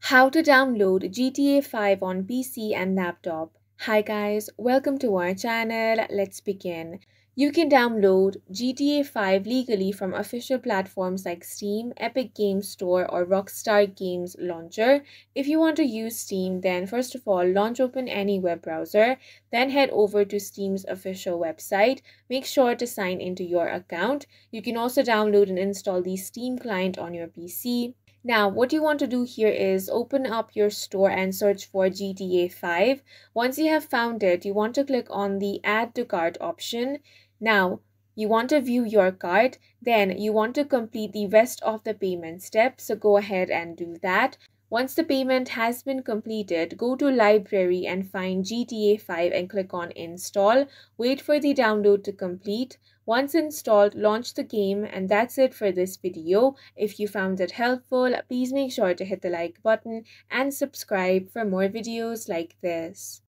How to download GTA 5 on PC and laptop. Hi guys, welcome to our channel. Let's begin. You can download GTA 5 legally from official platforms like Steam, Epic Games Store, or Rockstar Games Launcher. If you want to use Steam, then first of all, launch open any web browser, then head over to Steam's official website. Make sure to sign into your account. You can also download and install the Steam client on your PC. Now, what you want to do here is open up your store and search for GTA 5. Once you have found it, you want to click on the Add to Cart option. Now, you want to view your cart, then you want to complete the rest of the payment steps. So go ahead and do that. Once the payment has been completed, go to library and find GTA 5 and click on install. Wait for the download to complete. Once installed, launch the game, and that's it for this video. If you found it helpful, please make sure to hit the like button and subscribe for more videos like this.